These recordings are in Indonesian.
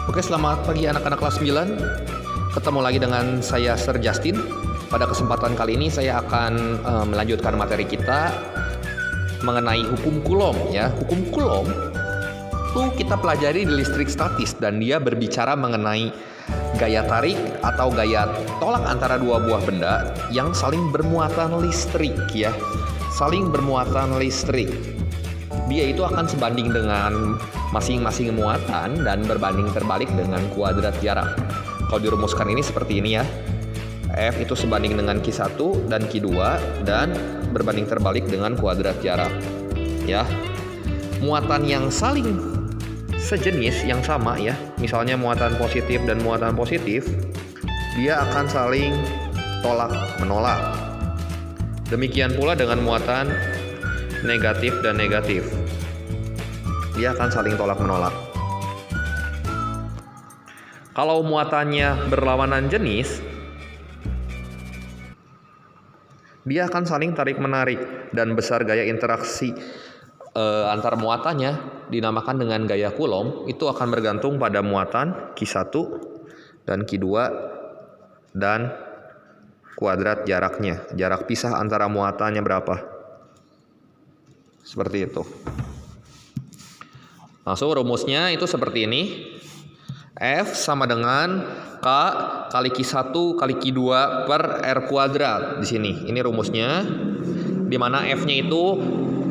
Oke, selamat pagi anak-anak kelas 9. Ketemu lagi dengan saya Sir Justin. Pada kesempatan kali ini saya akan melanjutkan materi kita mengenai hukum Coulomb ya. Hukum Coulomb itu kita pelajari di listrik statis dan dia berbicara mengenai gaya tarik atau gaya tolak antara dua buah benda yang saling bermuatan listrik ya. Saling bermuatan listrik. Dia itu akan sebanding dengan masing-masing muatan dan berbanding terbalik dengan kuadrat jarak. Kalau dirumuskan ini seperti ini ya. F itu sebanding dengan Q1 dan Q2 dan berbanding terbalik dengan kuadrat jarak. Ya. Muatan yang saling sejenis yang sama ya. Misalnya muatan positif dan muatan positif, dia akan saling tolak menolak. Demikian pula dengan muatan negatif dan negatif, dia akan saling tolak menolak. Kalau muatannya berlawanan jenis, dia akan saling tarik menarik dan besar gaya interaksi antar muatannya dinamakan dengan gaya Coulomb. Itu akan bergantung pada muatan Q1 dan Q2 dan kuadrat jaraknya. Jarak pisah antara muatannya berapa? Seperti itu. Langsung rumusnya itu seperti ini. F sama dengan K kali Q1 kali Q2 per R kuadrat. Di sini. Ini rumusnya. Di mana F-nya itu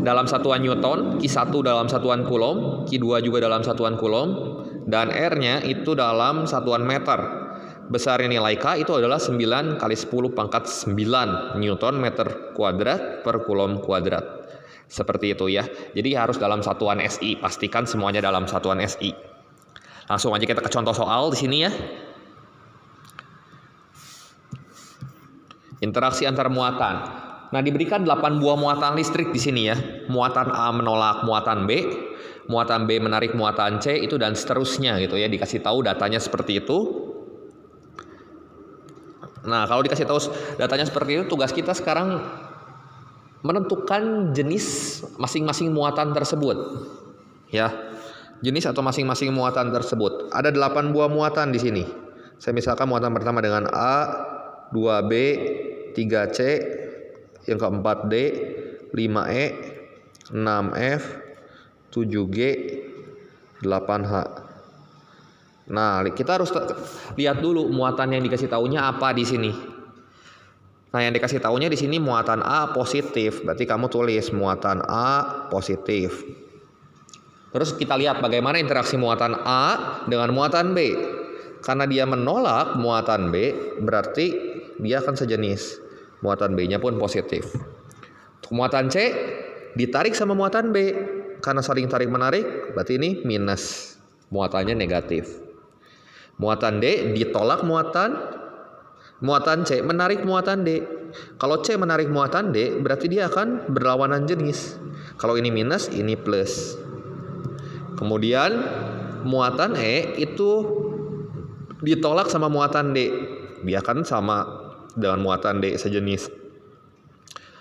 dalam satuan Newton, Q1 dalam satuan Coulomb, Q2 juga dalam satuan Coulomb, dan R-nya itu dalam satuan meter. Besarnya nilai K itu adalah 9 kali 10 pangkat 9 Newton meter kuadrat per Coulomb kuadrat. Seperti itu ya. Jadi harus dalam satuan SI. Pastikan semuanya dalam satuan SI. Langsung aja kita ke contoh soal di sini ya. Interaksi antar muatan. Nah, diberikan 8 buah muatan listrik di sini ya. Muatan A menolak muatan B, muatan B menarik muatan C itu dan seterusnya gitu ya. Dikasih tahu datanya seperti itu. Nah, kalau dikasih tahu datanya seperti itu, tugas kita sekarang menentukan jenis masing-masing muatan tersebut. Ya. Jenis atau masing-masing muatan tersebut. Ada 8 buah muatan di sini. Saya misalkan muatan pertama dengan A, 2B, 3C, yang keempat D, 5E, 6F, 7G, 8H. Nah, kita harus lihat dulu muatan yang dikasih taunya apa di sini. Nah, yang dikasih taunya di sini muatan A positif, berarti kamu tulis muatan A positif. Terus kita lihat bagaimana interaksi muatan A dengan muatan B. Karena dia menolak muatan B, berarti dia akan sejenis. Muatan B-nya pun positif. Untuk muatan C ditarik sama muatan B, karena saling tarik menarik, berarti ini minus. Muatannya negatif. Muatan D ditolak muatan C menarik muatan D. Kalau C menarik muatan D, berarti dia akan berlawanan jenis. Kalau ini minus, ini plus. Kemudian muatan E itu ditolak sama muatan D. Dia akan sama dengan muatan D sejenis.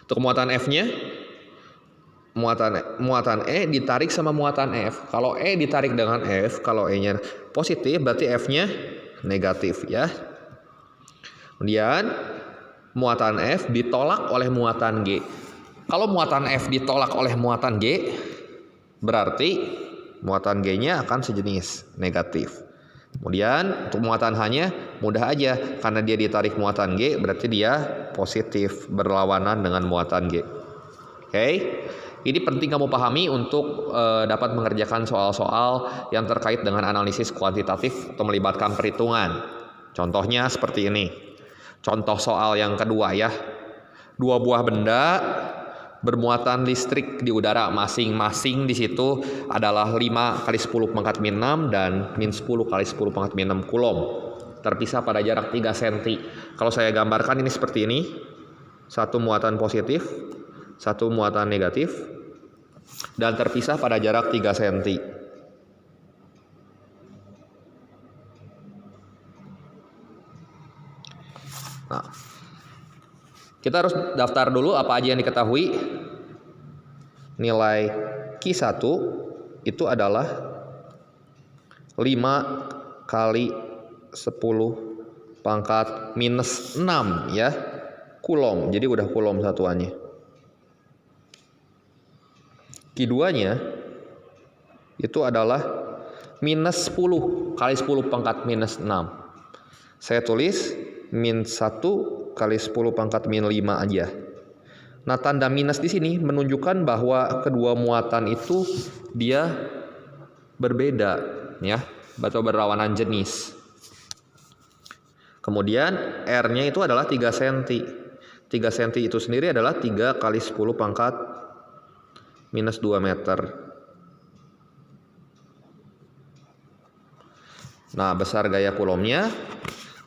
Untuk muatan F-nya, muatan E ditarik sama muatan F. Kalau E ditarik dengan F, kalau E-nya positif, berarti F-nya negatif ya. Kemudian muatan F ditolak oleh muatan G. Kalau muatan F ditolak oleh muatan G, berarti muatan G-nya akan sejenis, negatif. Kemudian untuk muatan H-nya mudah aja, karena dia ditarik muatan G, berarti dia positif, berlawanan dengan muatan G. Oke? Ini penting kamu pahami untuk dapat mengerjakan soal-soal yang terkait dengan analisis kuantitatif atau melibatkan perhitungan. Contohnya seperti ini. Contoh soal yang kedua ya. 2 buah benda bermuatan listrik di udara, masing-masing di situ adalah 5 kali 10 pangkat min 6 dan min 10 kali 10 pangkat min 6 Coulomb. Terpisah pada jarak 3 cm. Kalau saya gambarkan ini seperti ini. Satu muatan positif, satu muatan negatif, dan terpisah pada jarak 3 cm. Nah, kita harus daftar dulu apa aja yang diketahui. Nilai Q1 itu adalah 5 kali 10 pangkat minus 6 ya, kulom. Jadi udah kulom satuannya. Q2-nya itu adalah minus 10 kali 10 pangkat minus 6. Saya tulis min 1 kali 10 pangkat min 5 aja. Nah, tanda minus di sini menunjukkan bahwa kedua muatan itu dia berbeda ya, atau berlawanan jenis. Kemudian R-nya itu adalah 3 cm. 3 cm itu sendiri adalah 3 kali 10 pangkat minus 2 meter. Nah, besar gaya kulomnya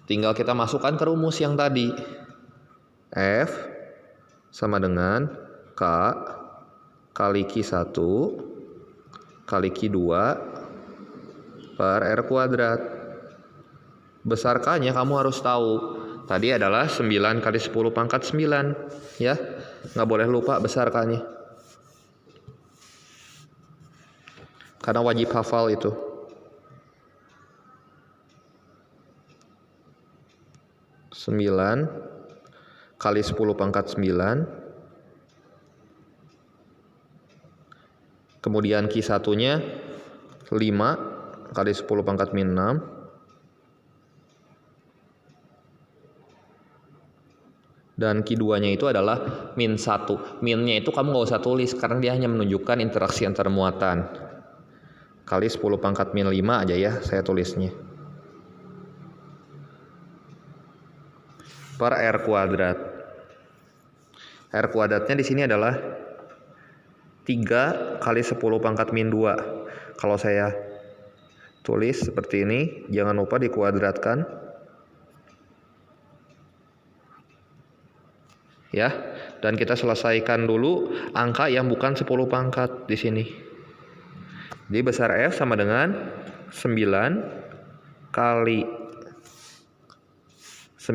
tinggal kita masukkan ke rumus yang tadi. F sama dengan K kali Q1 kali Q2 per R kuadrat. Besar K-nya kamu harus tahu. Tadi adalah 9 kali 10 pangkat 9. Ya, nggak boleh lupa besar K-nya. Karena wajib hafal itu. Sembilan kali 10 pangkat 9. Kemudian Q1-nya 5 kali 10 pangkat min 6. Dan Q2-nya itu adalah min 1. Minnya itu kamu nggak usah tulis karena dia hanya menunjukkan interaksi antar muatan. Kali 10 pangkat min 5 aja ya saya tulisnya. Per R kuadrat. R kuadratnya di sini adalah 3 kali 10 pangkat min 2. Kalau saya tulis seperti ini, jangan lupa dikuadratkan. Ya, dan kita selesaikan dulu angka yang bukan 10 pangkat di sini. Jadi besar F sama dengan 9 kali 5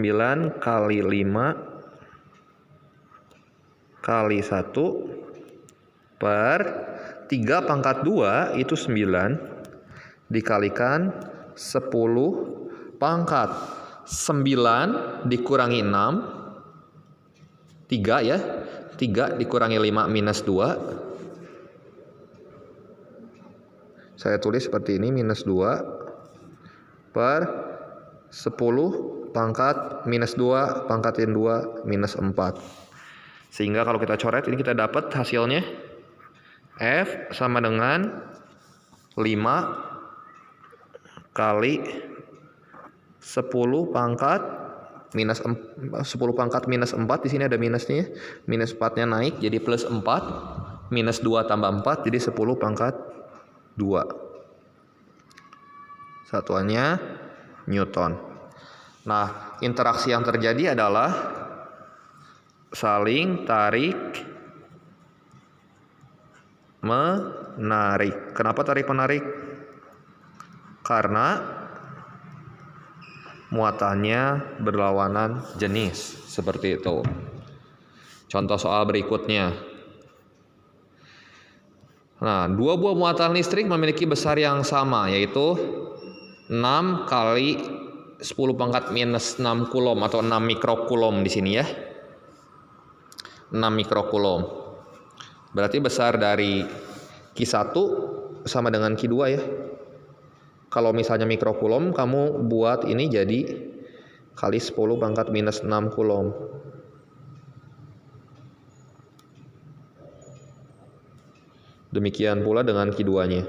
kali 1 per 3 pangkat 2 itu 9 dikalikan 10 pangkat 9 dikurangi 6 3 ya, 3 dikurangi 5 minus 2. Saya tulis seperti ini, minus 2 per 10 pangkat minus 2 pangkatin 2 minus 4. Sehingga kalau kita coret ini kita dapat hasilnya F sama dengan 5 kali 10 pangkat minus 10 pangkat minus 4. Di sini ada minusnya. Minus 4-nya naik jadi plus 4. Minus 2 tambah 4 jadi 10 pangkat 2. Satuannya Newton. Nah, interaksi yang terjadi adalah saling tarik menarik. Kenapa tarik menarik? Karena muatannya berlawanan jenis, seperti itu. Contoh soal berikutnya. Nah, dua buah muatan listrik memiliki besar yang sama, yaitu 6 kali 10 pangkat minus 6 kulom atau 6 mikrokulom di sini ya. 6 mikrokulom. Berarti besar dari Q1 sama dengan Q2 ya. Kalau misalnya mikrokulom, kamu buat ini jadi kali 10 pangkat minus 6 kulom. Demikian pula dengan Q2-nya.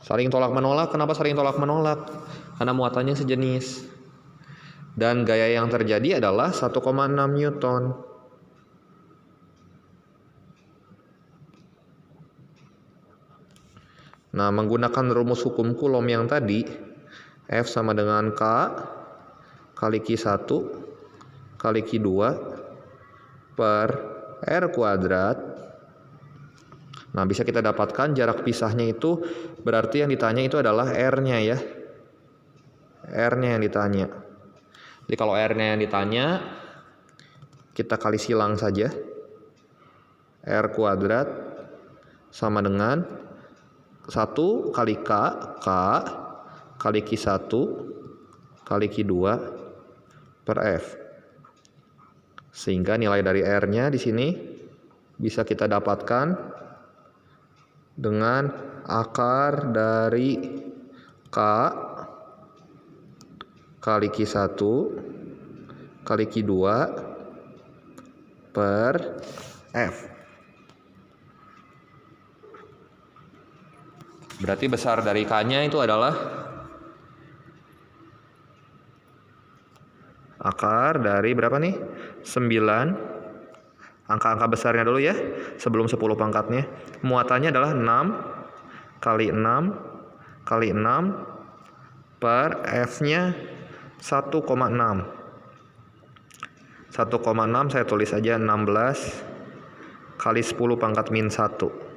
Saling tolak menolak. Kenapa saling tolak menolak? Karena muatannya sejenis. Dan gaya yang terjadi adalah 1,6 Newton. Nah, menggunakan rumus hukum Coulomb yang tadi, F sama dengan K kali Q1 kali Q2 per R kuadrat. Nah, bisa kita dapatkan jarak pisahnya itu berarti yang ditanya itu adalah R-nya ya. R-nya yang ditanya. Jadi kalau R-nya yang ditanya, kita kali silang saja. R kuadrat sama dengan 1 kali K kali Q1 kali Q2 per F. Sehingga nilai dari R-nya di sini bisa kita dapatkan dengan akar dari K kali Q1 kali Q2 per F. Berarti besar dari K-nya itu adalah akar dari berapa nih? 9. Angka-angka besarnya dulu ya, sebelum 10 pangkatnya. Muatannya adalah 6 kali 6 kali 6 per F-nya 1,6. 1,6 saya tulis aja 16 kali 10 pangkat min 1.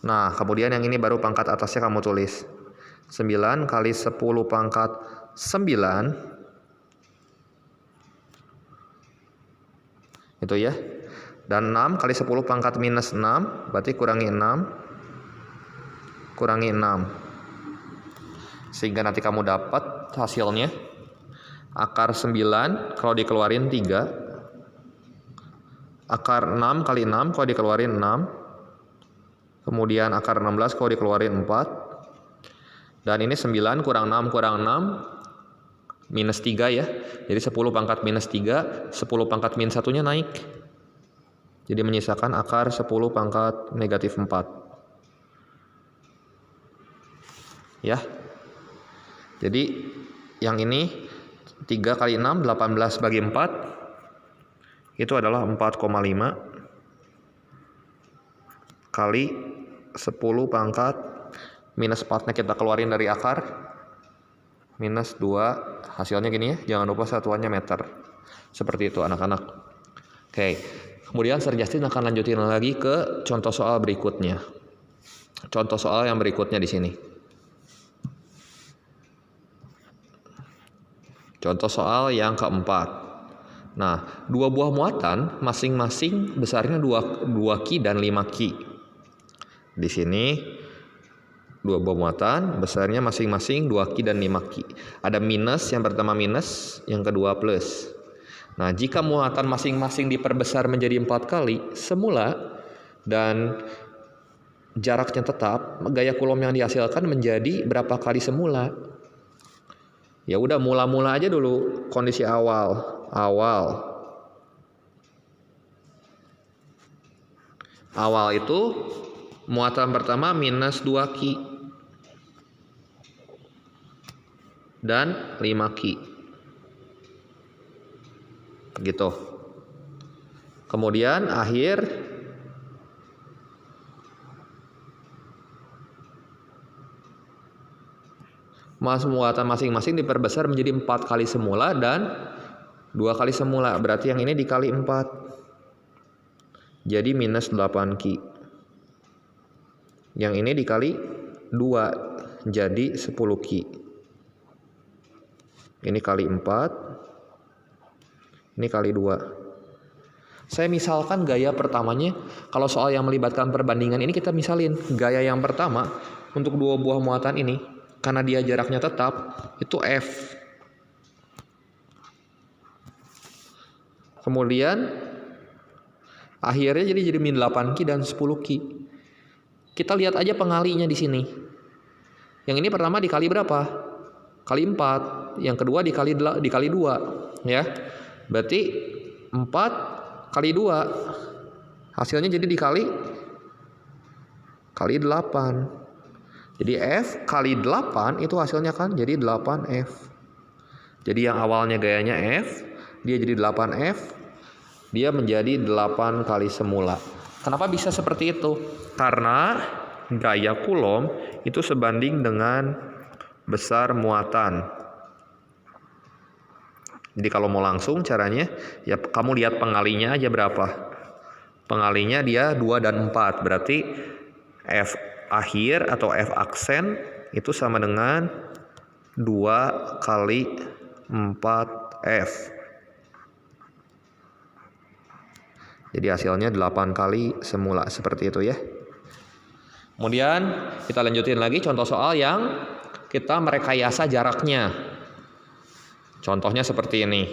Nah, kemudian yang ini baru pangkat atasnya kamu tulis. 9 kali 10 pangkat 9. Itu ya. Dan 6 kali 10 pangkat minus 6, berarti kurangi 6. Kurangi 6. Sehingga nanti kamu dapat hasilnya. Akar 9 kalau dikeluarin 3. Akar 6 kali 6 kalau dikeluarin 6. Kemudian akar 16 kalau dikeluarin 4. Dan ini 9 kurang 6 kurang 6 minus 3 ya. Jadi 10 pangkat minus 3, 10 pangkat min 1-nya naik. Jadi menyisakan akar 10 pangkat negatif 4. Ya. Jadi yang ini 3 kali 6, 18 bagi 4. Itu adalah 4,5 kali 10 pangkat minus 4-nya kita keluarin dari akar minus 2, hasilnya gini ya, jangan lupa satuannya meter. Seperti itu anak-anak. Oke, kemudian Sir Justin akan lanjutin lagi ke contoh soal berikutnya. Contoh soal yang berikutnya di sini. Contoh soal yang keempat. Nah, dua buah muatan masing-masing besarnya 2 Ki dan 5 Ki. Di sini dua buah muatan besarnya masing-masing 2 Ki dan 5 Ki. Ada minus, yang pertama minus, yang kedua plus. Nah, jika muatan masing-masing diperbesar menjadi 4 kali semula dan jaraknya tetap, gaya Coulomb yang dihasilkan menjadi berapa kali semula? Ya udah, mula-mula aja dulu kondisi awal. Awal itu muatan pertama minus 2 Ki dan 5 Ki. Gitu. Kemudian akhir muatan masing-masing diperbesar menjadi 4 kali semula dan 2 kali semula. Berarti yang ini dikali 4. Jadi minus 8 Ki. Yang ini dikali 2. Jadi 10 Ki. Ini kali 4. Ini kali 2. Saya misalkan gaya pertamanya. Kalau soal yang melibatkan perbandingan ini kita misalin. Gaya yang pertama untuk dua buah muatan ini, karena dia jaraknya tetap, itu F. Kemudian akhirnya jadi min 8 Ki dan 10 Ki. Kita lihat aja pengalinya di sini. Yang ini pertama dikali berapa? Kali 4. Yang kedua dikali 2, ya. Berarti 4 kali 2. Hasilnya jadi dikali 8. Jadi F kali 8 itu hasilnya kan jadi 8F. Jadi yang awalnya gayanya F, dia jadi 8F, dia menjadi 8 kali semula. Kenapa bisa seperti itu? Karena gaya Coulomb itu sebanding dengan besar muatan. Jadi kalau mau langsung caranya, ya kamu lihat pengalinya aja berapa. Pengalinya dia 2 dan 4, berarti F akhir atau F aksen itu sama dengan 2 kali 4F. Jadi hasilnya 8 kali semula, seperti itu ya. Kemudian kita lanjutin lagi contoh soal yang kita merekayasa jaraknya. Contohnya seperti ini.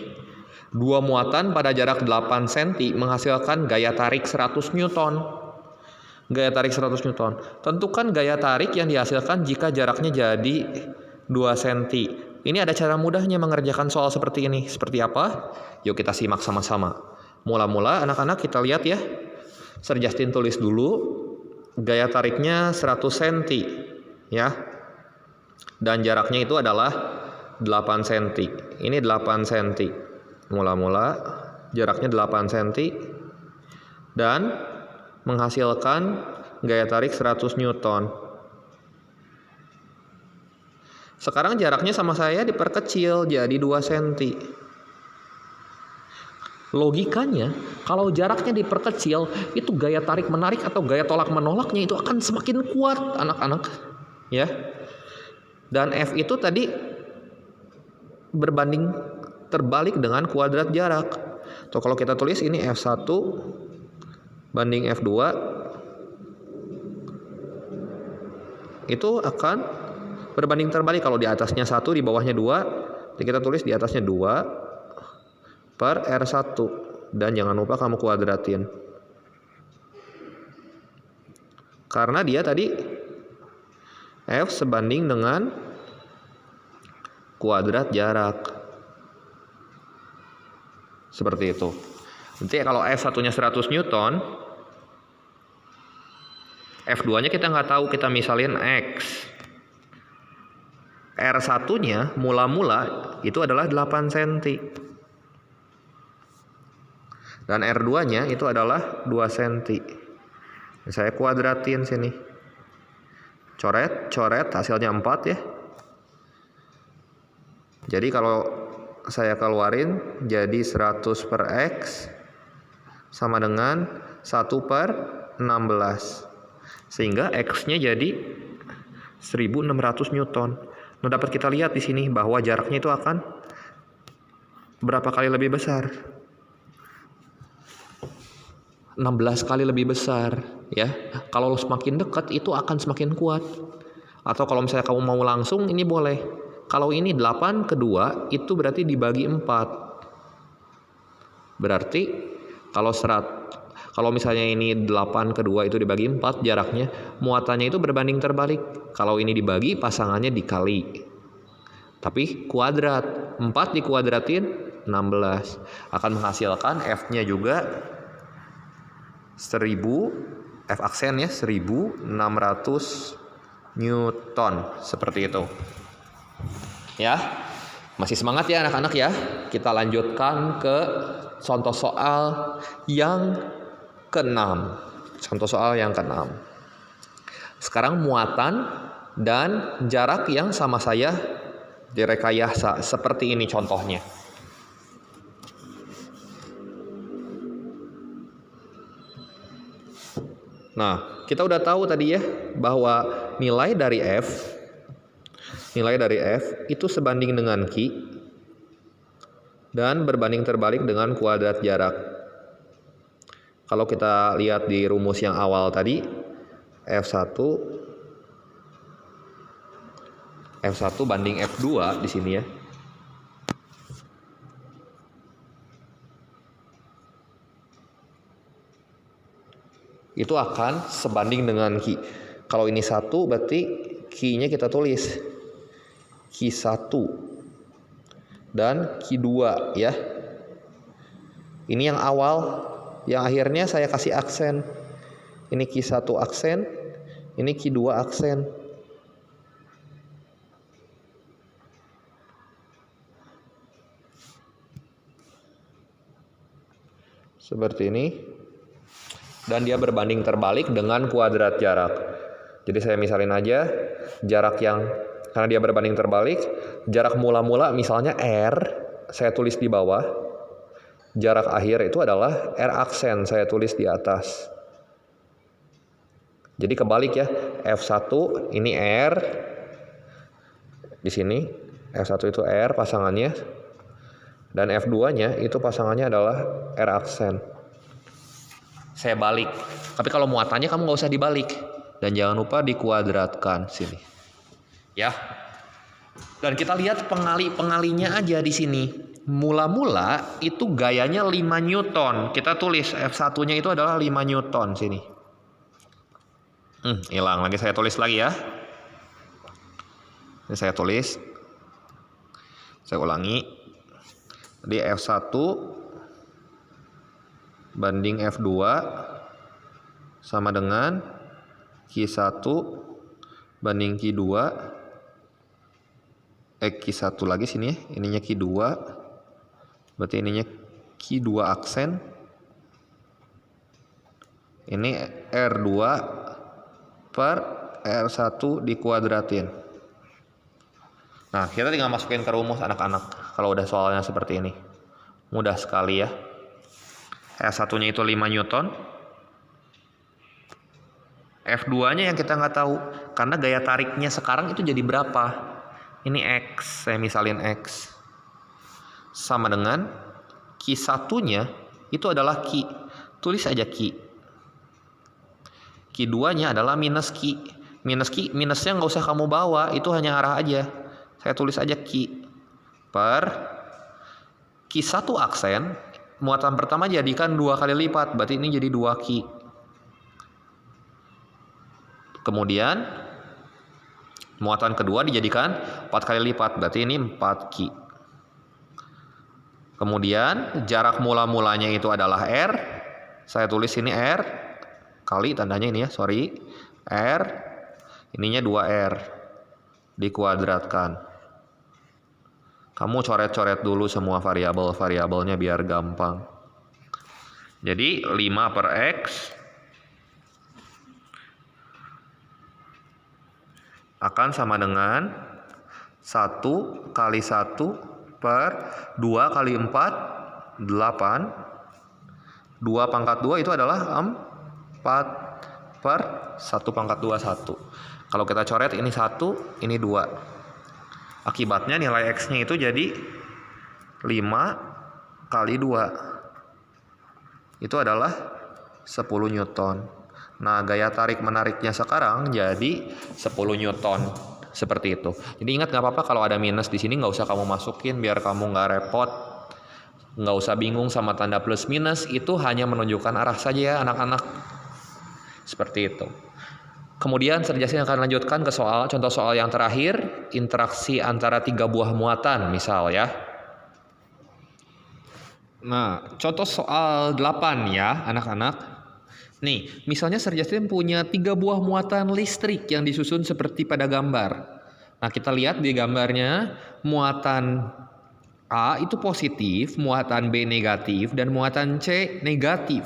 Dua muatan pada jarak 8 cm menghasilkan gaya tarik 100 Newton. Gaya tarik 100 Newton. Tentukan gaya tarik yang dihasilkan jika jaraknya jadi 2 cm. Ini ada cara mudahnya mengerjakan soal seperti ini. Seperti apa? Yuk kita simak sama-sama. Mula-mula anak-anak kita lihat ya. Sir Justin tulis dulu. Gaya tariknya 100 cm. Ya. Dan jaraknya itu adalah 8 cm. Ini 8 cm. Mula-mula jaraknya 8 cm. Dan menghasilkan gaya tarik 100 Newton. Sekarang jaraknya sama saya diperkecil jadi 2 cm. Logikanya, kalau jaraknya diperkecil, itu gaya tarik menarik atau gaya tolak menolaknya itu akan semakin kuat, anak-anak. Ya. Dan F itu tadi berbanding terbalik dengan kuadrat jarak. Tuh kalau kita tulis ini F1 banding F2 itu akan berbanding terbalik. Kalau di atasnya 1, di bawahnya 2, jadi kita tulis di atasnya 2 per R1. Dan jangan lupa kamu kuadratin. Karena dia tadi F sebanding dengan kuadrat jarak. Seperti itu. Nanti kalau F1-nya 100 Newton, F2-nya kita nggak tahu, kita misalin X. R1-nya mula-mula itu adalah 8 cm. Dan R2-nya itu adalah 2 cm. Saya kuadratin sini. Coret, hasilnya 4 ya. Jadi kalau saya keluarin jadi 100 per X sama dengan 1 per 16. Sehingga X-nya jadi 1600 Newton. Nah, dapat kita lihat di sini bahwa jaraknya itu akan berapa kali lebih besar? 16 kali lebih besar ya. Kalau semakin dekat itu akan semakin kuat. Atau kalau misalnya kamu mau langsung ini boleh. Kalau ini 8 ke 2 itu berarti dibagi 4. Berarti kalau misalnya ini 8 ke 2 itu dibagi 4 jaraknya, muatannya itu berbanding terbalik. Kalau ini dibagi, pasangannya dikali. Tapi kuadrat, 4 dikuadratin 16 akan menghasilkan F-nya juga 1000, F aksen ya 1600 Newton, seperti itu. Ya, masih semangat ya anak-anak ya. Kita lanjutkan ke contoh soal yang ke-6. Contoh soal yang ke-6. Sekarang muatan dan jarak yang sama saya direkayasa seperti ini contohnya. Nah, kita udah tahu tadi ya bahwa nilai dari F itu sebanding dengan Q dan berbanding terbalik dengan kuadrat jarak. Kalau kita lihat di rumus yang awal tadi, F1 banding F2 di sini ya. Itu akan sebanding dengan Q. Kalau ini 1 berarti Q-nya kita tulis Q1 dan Q2 ya. Ini yang awal, yang akhirnya saya kasih aksen. Ini Q1 aksen, ini Q2 aksen. Seperti ini. Dan dia berbanding terbalik dengan kuadrat jarak. Jadi saya misalin aja jarak yang, karena dia berbanding terbalik, jarak mula-mula misalnya R, saya tulis di bawah. Jarak akhir itu adalah R aksen, saya tulis di atas. Jadi kebalik ya, F1 ini R, di sini F1 itu R pasangannya, dan F2-nya itu pasangannya adalah R aksen. saya balik. Tapi kalau muatannya kamu nggak usah dibalik. Dan jangan lupa dikuadratkan sini. Ya. Dan kita lihat pengalinya aja di sini. Mula-mula itu gayanya 5 Newton. Kita tulis F1-nya itu adalah 5 Newton sini. Hilang lagi, saya tulis lagi ya. Ini saya tulis. Saya ulangi. Jadi F1 banding F2 sama dengan Q1 banding Q2. Q1 lagi sini ya. Ininya Q2. Berarti ininya Q2 aksen. Ini R2 per R1 dikuadratin. Nah, kita tinggal masukin ke rumus anak-anak. Kalau udah soalnya seperti ini. Mudah sekali ya. R1-nya itu 5 Newton. F2-nya yang kita nggak tahu. Karena gaya tariknya sekarang itu jadi berapa? Ini X. Saya misalin X. Sama dengan Q1-nya itu adalah Q. Tulis aja Q. Q2-nya adalah minus Q. Minusnya nggak usah kamu bawa. Itu hanya arah aja. Saya tulis aja Q per Q1 aksen, muatan pertama jadikan 2 kali lipat, berarti ini jadi 2 Q. Kemudian muatan kedua dijadikan 4 kali lipat, berarti ini 4 Q. Kemudian jarak mula-mulanya itu adalah R. Saya tulis ini R kali tandanya ini ya, sorry. R ininya 2R dikuadratkan. Kamu coret-coret dulu semua variabel-variabelnya biar gampang. Jadi 5 per X akan sama dengan 1 kali 1 per 2 kali 4, 8. 2 pangkat 2 itu adalah 4 per 1 pangkat 2, 1. Kalau kita coret ini 1, ini 2. Akibatnya nilai X-nya itu jadi 5 kali 2. Itu adalah 10 Newton. Nah, gaya tarik menariknya sekarang jadi 10 Newton. Seperti itu. Jadi ingat nggak apa-apa kalau ada minus di sini nggak usah kamu masukin biar kamu nggak repot. Nggak usah bingung sama tanda plus minus. Itu hanya menunjukkan arah saja ya anak-anak. Seperti itu. Kemudian Sarjasnya akan lanjutkan ke contoh soal yang terakhir, interaksi antara 3 buah muatan misal ya. Nah, contoh soal 8 ya anak-anak. Nih, misalnya Sarjasnya punya 3 buah muatan listrik yang disusun seperti pada gambar. Nah, kita lihat di gambarnya, muatan A itu positif, muatan B negatif, dan muatan C negatif.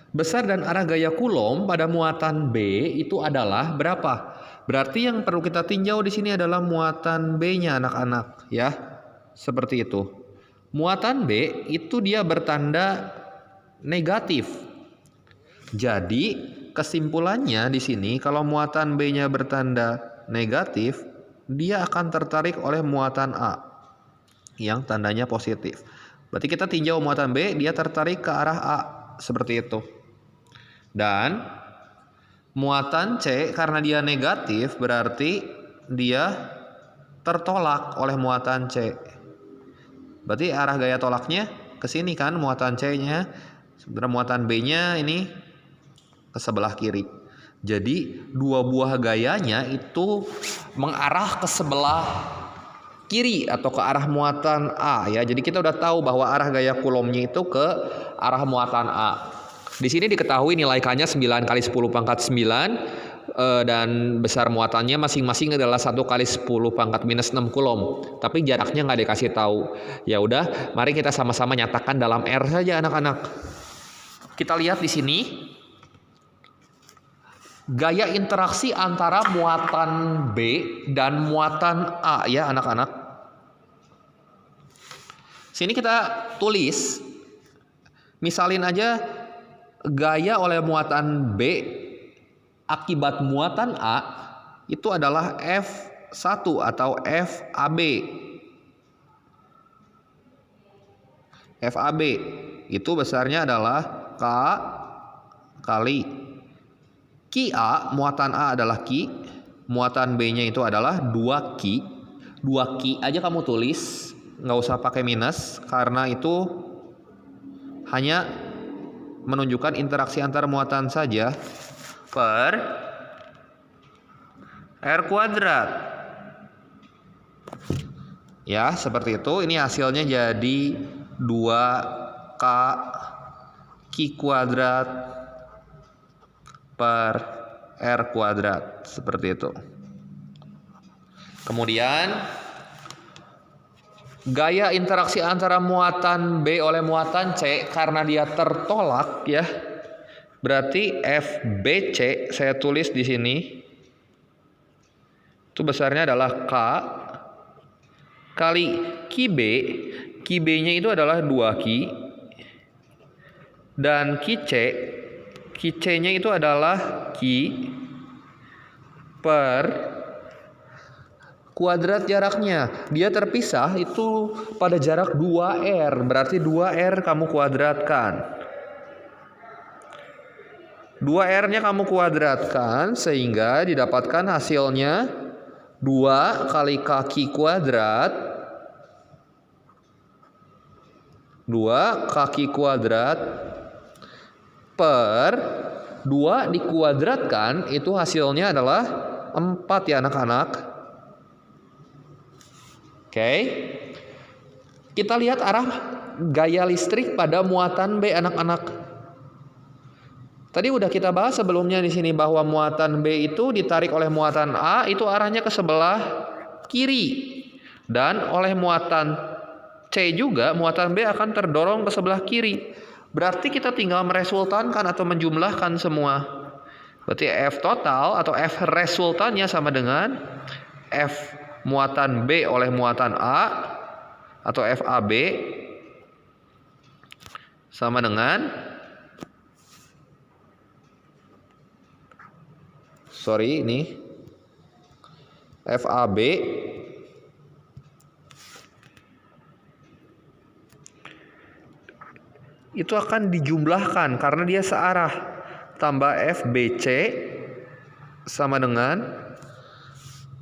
Besar dan arah gaya Coulomb pada muatan B itu adalah berapa? Berarti yang perlu kita tinjau di sini adalah muatan B-nya anak-anak ya. Seperti itu. Muatan B itu dia bertanda negatif. Jadi kesimpulannya di sini kalau muatan B-nya bertanda negatif, dia akan tertarik oleh muatan A yang tandanya positif. Berarti kita tinjau muatan B, dia tertarik ke arah A seperti itu. Dan muatan C karena dia negatif berarti dia tertolak oleh muatan C. Berarti arah gaya tolaknya ke sini kan muatan C-nya. Sebenarnya muatan B-nya ini ke sebelah kiri. Jadi 2 buah gayanya itu mengarah ke sebelah kiri atau ke arah muatan A ya. Jadi kita udah tahu bahwa arah gaya Coulomb-nya itu ke arah muatan A. Di sini diketahui nilai K-nya 9 kali 10 pangkat 9 dan besar muatannya masing-masing adalah 1 kali 10 pangkat minus 6 Coulomb. Tapi jaraknya nggak dikasih tahu. Ya udah, mari kita sama-sama nyatakan dalam R saja anak-anak. Kita lihat di sini gaya interaksi antara muatan B dan muatan A ya anak-anak. Sini kita tulis, misalin aja gaya oleh muatan B akibat muatan A itu adalah F1 atau FAB. FAB itu besarnya adalah K kali Ki A, muatan A adalah Ki, muatan B-nya itu adalah 2 Ki. 2 Ki aja kamu tulis, nggak usah pakai minus, karena itu hanya menunjukkan interaksi antar muatan saja, per R kuadrat. Ya, seperti itu. Ini hasilnya jadi 2K Ki kuadrat per R kuadrat, seperti itu. Kemudian gaya interaksi antara muatan B oleh muatan C karena dia tertolak ya. Berarti FBC saya tulis di sini. Itu besarnya adalah K kali Ki B. Ki B-nya itu adalah 2 Ki. Dan Ki C. Ki C-nya itu adalah Ki per kuadrat jaraknya. Dia terpisah itu pada jarak 2R. Berarti 2R kamu kuadratkan. 2R-nya kamu kuadratkan sehingga didapatkan hasilnya 2 kali kaki kuadrat 2 kaki kuadrat per 2 dikuadratkan, itu hasilnya adalah 4 ya anak-anak. Oke. Kita lihat arah gaya listrik pada muatan B anak-anak. Tadi udah kita bahas sebelumnya di sini bahwa muatan B itu ditarik oleh muatan A, itu arahnya ke sebelah kiri. Dan oleh muatan C juga, muatan B akan terdorong ke sebelah kiri. Berarti kita tinggal meresultankan atau menjumlahkan semua. Berarti F total atau F resultannya sama dengan F muatan B oleh muatan A atau FAB sama dengan FAB itu akan dijumlahkan karena dia searah, tambah FBC sama dengan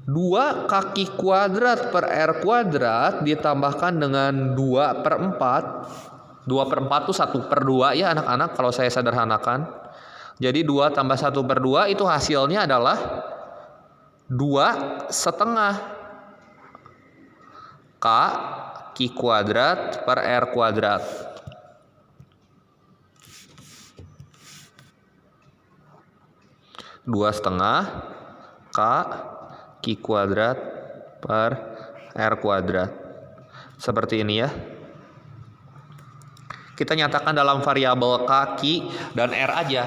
2 kaki kuadrat per R kuadrat ditambahkan dengan 2/4. 2/4 itu 1/2 ya anak-anak kalau saya sederhanakan. Jadi 2 tambah 1/2 itu hasilnya adalah 2,5 K Ki kuadrat per R kuadrat. Dua setengah K Ki kuadrat per R kuadrat. Seperti ini ya. Kita nyatakan dalam variabel K, Ki, dan R aja.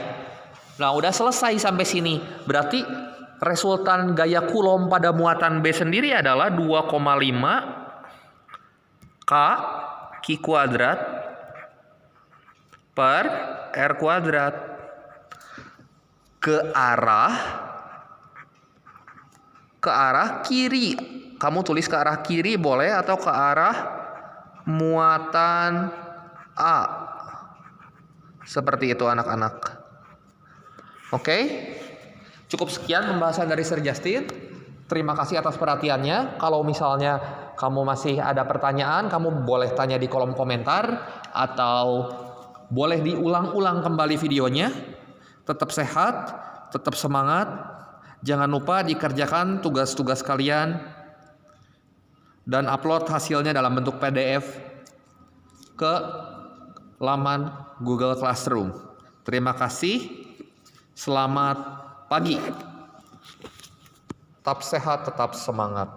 Nah udah selesai sampai sini. Berarti resultan gaya Coulomb pada muatan B sendiri adalah 2,5 K Ki kuadrat per R kuadrat. Ke arah kiri. Kamu tulis ke arah kiri boleh atau ke arah muatan A. Seperti itu anak-anak. Oke. Cukup sekian pembahasan dari Sir Justin. Terima kasih atas perhatiannya. Kalau misalnya kamu masih ada pertanyaan, kamu boleh tanya di kolom komentar atau boleh diulang-ulang kembali videonya. Tetap sehat, tetap semangat. Jangan lupa dikerjakan tugas-tugas kalian dan upload hasilnya dalam bentuk PDF ke laman Google Classroom. Terima kasih. Selamat pagi. Tetap sehat, tetap semangat.